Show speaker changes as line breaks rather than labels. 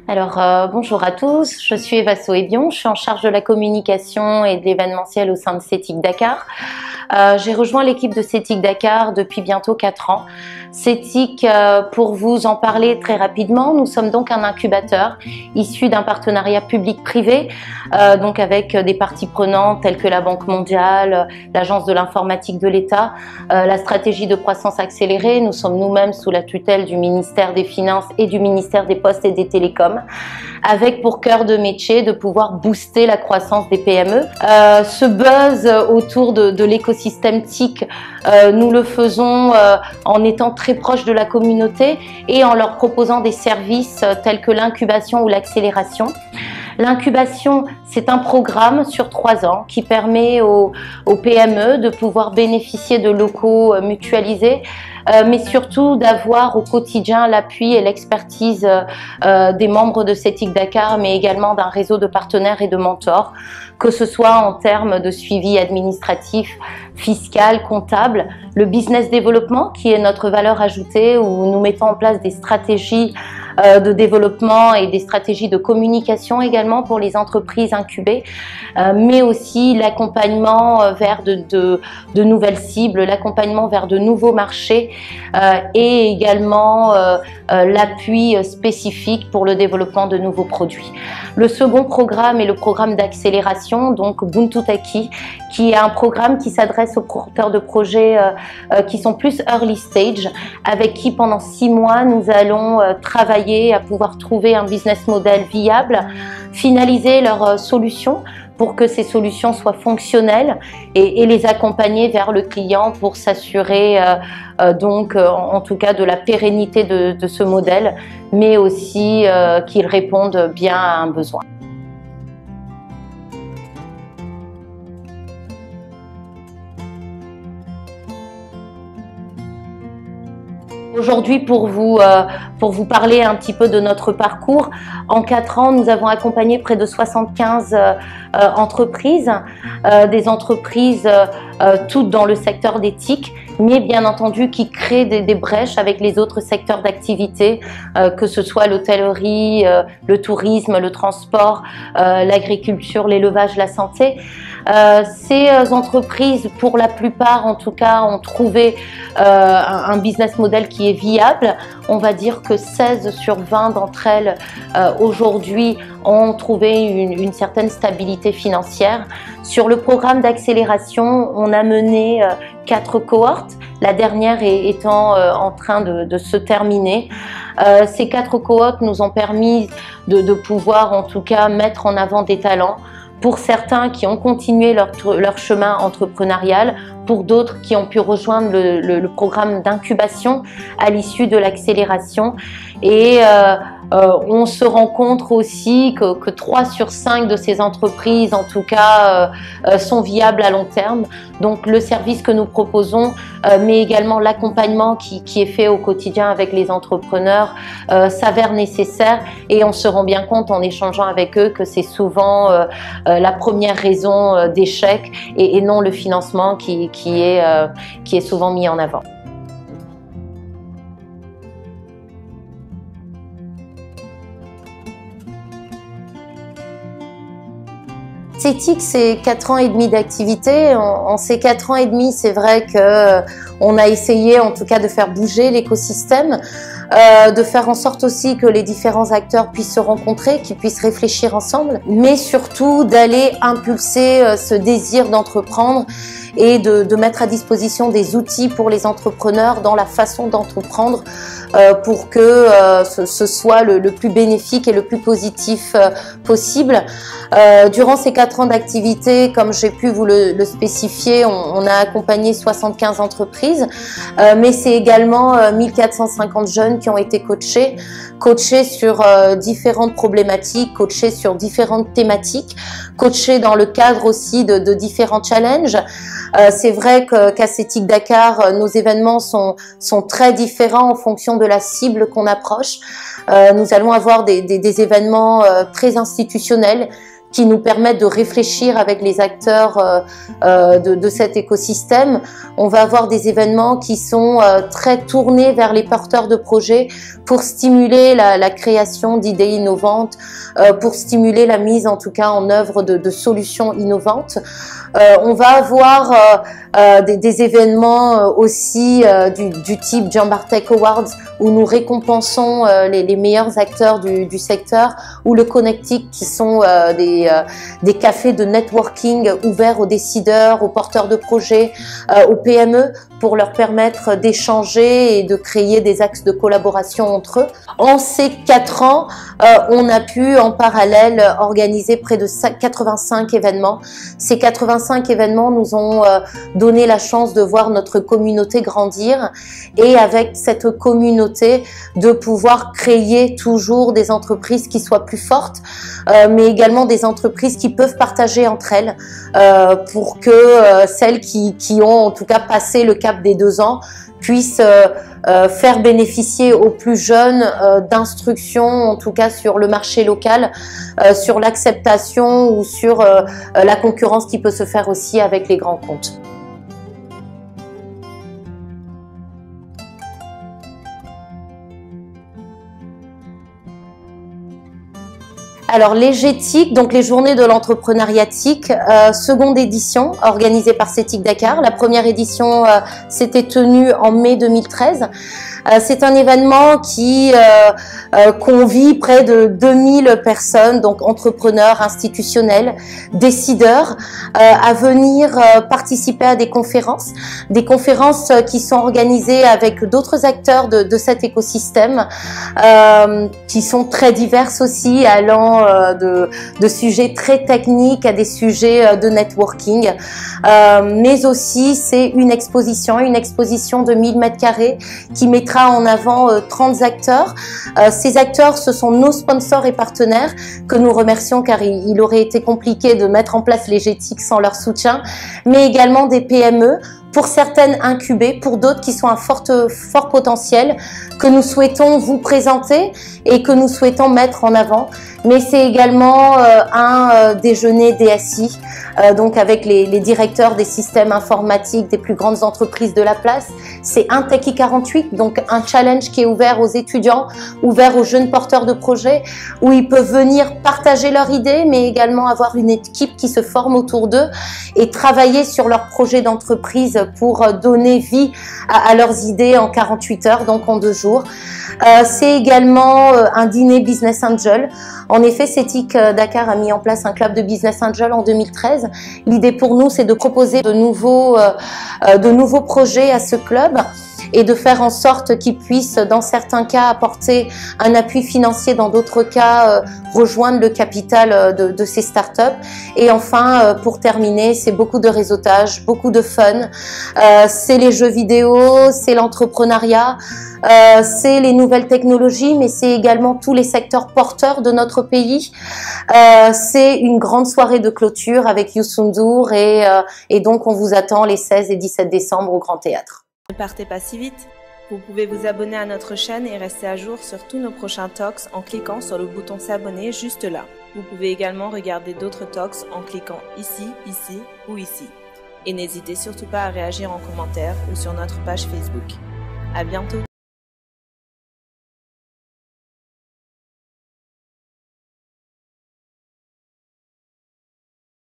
Bonjour à tous, je suis Eva Soébion, je suis en charge de la communication et de l'événementiel au sein de CETIC Dakar. J'ai rejoint l'équipe de CETIC Dakar depuis bientôt 4 ans. CETIC, pour vous en parler très rapidement, nous sommes donc un incubateur issu d'un partenariat public-privé, donc avec des parties prenantes telles que la Banque mondiale, l'Agence de l'informatique de l'État, la stratégie de croissance accélérée. Nous sommes nous-mêmes sous la tutelle du ministère des Finances et du ministère des Postes et des Télécoms, avec pour cœur de métier de pouvoir booster la croissance des PME. Ce buzz autour de l'écosystème TIC, nous le faisons en étant très proche de la communauté et en leur proposant des services tels que l'incubation ou l'accélération. L'incubation, c'est un programme sur 3 ans qui permet aux PME de pouvoir bénéficier de locaux mutualisés, mais surtout d'avoir au quotidien l'appui et l'expertise des membres de CETIC Dakar, mais également d'un réseau de partenaires et de mentors, que ce soit en termes de suivi administratif, fiscal, comptable, le business développement qui est notre valeur ajoutée, où nous mettons en place des stratégies de développement et des stratégies de communication également pour les entreprises incubées, mais aussi l'accompagnement vers de nouvelles cibles, l'accompagnement vers de nouveaux marchés et également l'appui spécifique pour le développement de nouveaux produits. Le second programme est le programme d'accélération, donc Ubuntu Taki, qui est un programme qui s'adresse aux porteurs de projets qui sont plus early stage, avec qui pendant 6 mois nous allons travailler à pouvoir trouver un business model viable, finaliser leurs solutions pour que ces solutions soient fonctionnelles et les accompagner vers le client pour s'assurer en tout cas de la pérennité de ce modèle, mais aussi qu'il réponde bien à un besoin. Aujourd'hui, pour vous parler un petit peu de notre parcours, en 4 ans, nous avons accompagné près de 75 entreprises, des entreprises toutes dans le secteur des TIC, mais bien entendu qui créent des brèches avec les autres secteurs d'activité, que ce soit l'hôtellerie, le tourisme, le transport, l'agriculture, l'élevage, la santé. Ces entreprises, pour la plupart en tout cas, ont trouvé un business model qui est viable. On va dire que 16 sur 20 d'entre elles aujourd'hui ont trouvé une certaine stabilité financière. Sur le programme d'accélération, on a mené 4 cohortes, la dernière étant en train de se terminer. Ces 4 cohortes nous ont permis de pouvoir en tout cas mettre en avant des talents, pour certains qui ont continué leur chemin entrepreneurial, pour d'autres qui ont pu rejoindre le programme d'incubation à l'issue de l'accélération. Et on se rend compte aussi que 3 sur 5 de ces entreprises, en tout cas, sont viables à long terme. Donc le service que nous proposons, mais également l'accompagnement qui est fait au quotidien avec les entrepreneurs, s'avère nécessaire, et on se rend bien compte en échangeant avec eux que c'est souvent la première raison d'échec et non le financement qui est souvent mis en avant. CETIC, c'est 4 ans et demi d'activité. En ces 4 ans et demi, c'est vrai qu'on a essayé en tout cas de faire bouger l'écosystème, de faire en sorte aussi que les différents acteurs puissent se rencontrer, qu'ils puissent réfléchir ensemble, mais surtout d'aller impulser ce désir d'entreprendre et de mettre à disposition des outils pour les entrepreneurs dans la façon d'entreprendre pour que ce soit le plus bénéfique et le plus positif possible. Durant ces 4 ans d'activité, comme j'ai pu vous le spécifier, on a accompagné 75 entreprises, mais c'est également 1450 jeunes qui ont été coachés sur différentes problématiques, coachés sur différentes thématiques, coachés dans le cadre aussi de différents challenges. C'est vrai qu'à CETIC Dakar, nos événements sont très différents en fonction de la cible qu'on approche. Nous allons avoir des événements très institutionnels qui nous permettent de réfléchir avec les acteurs de cet écosystème. On va avoir des événements qui sont très tournés vers les porteurs de projets pour stimuler la création d'idées innovantes, pour stimuler la mise en tout cas en œuvre de solutions innovantes. On va avoir des événements aussi du type Jambar Tech Awards où nous récompensons les meilleurs acteurs du secteur, ou le Connectic qui sont des cafés de networking ouverts aux décideurs, aux porteurs de projets, aux PME pour leur permettre d'échanger et de créer des axes de collaboration entre eux. En ces 4 ans, on a pu en parallèle organiser près de 85 événements. Ces 85 événements nous ont donné la chance de voir notre communauté grandir et avec cette communauté de pouvoir créer toujours des entreprises qui soient plus fortes, mais également des entreprises qui peuvent partager entre elles pour que celles qui ont en tout cas passé le cap des 2 ans puissent faire bénéficier aux plus jeunes d'instructions, en tout cas sur le marché local, sur l'acceptation ou sur la concurrence qui peut se faire aussi avec les grands comptes. Alors les GTIC, donc les Journées de l'entrepreneuriat TIC, seconde édition organisée par CETIC Dakar. La première édition s'était tenue en mai 2013. C'est un événement qui convie près de 2000 personnes, donc entrepreneurs, institutionnels, décideurs, à venir participer à des conférences qui sont organisées avec d'autres acteurs de cet écosystème, qui sont très diverses aussi, allant de sujets très techniques à des sujets de networking, mais aussi c'est une exposition de 1000 m² qui mettra en avant 30 acteurs. Ces acteurs, ce sont nos sponsors et partenaires que nous remercions car il aurait été compliqué de mettre en place les GTIC sans leur soutien, mais également des PME, pour certaines incubées, pour d'autres qui sont à fort potentiel, que nous souhaitons vous présenter et que nous souhaitons mettre en avant. Mais c'est également un déjeuner DSI, donc avec les directeurs des systèmes informatiques des plus grandes entreprises de la place. C'est un Techie 48, donc un challenge qui est ouvert aux étudiants, ouvert aux jeunes porteurs de projets, où ils peuvent venir partager leurs idées, mais également avoir une équipe qui se forme autour d'eux et travailler sur leurs projets d'entreprise pour donner vie à leurs idées en 48 heures, donc en 2 jours. C'est également un dîner Business Angel. En effet, CETIC Dakar a mis en place un club de Business Angel en 2013. L'idée pour nous, c'est de proposer de nouveaux projets à ce club et de faire en sorte qu'ils puissent, dans certains cas, apporter un appui financier, dans d'autres cas, rejoindre le capital de ces startups. Et enfin, pour terminer, c'est beaucoup de réseautage, beaucoup de fun. C'est les jeux vidéo, c'est l'entrepreneuriat, c'est les nouvelles technologies, mais c'est également tous les secteurs porteurs de notre pays. C'est une grande soirée de clôture avec Youssou N'Dour et donc on vous attend les 16 et 17 décembre au Grand Théâtre.
Ne partez pas si vite. Vous pouvez vous abonner à notre chaîne et rester à jour sur tous nos prochains talks en cliquant sur le bouton s'abonner juste là. Vous pouvez également regarder d'autres talks en cliquant ici, ici ou ici. Et n'hésitez surtout pas à réagir en commentaire ou sur notre page Facebook. À bientôt!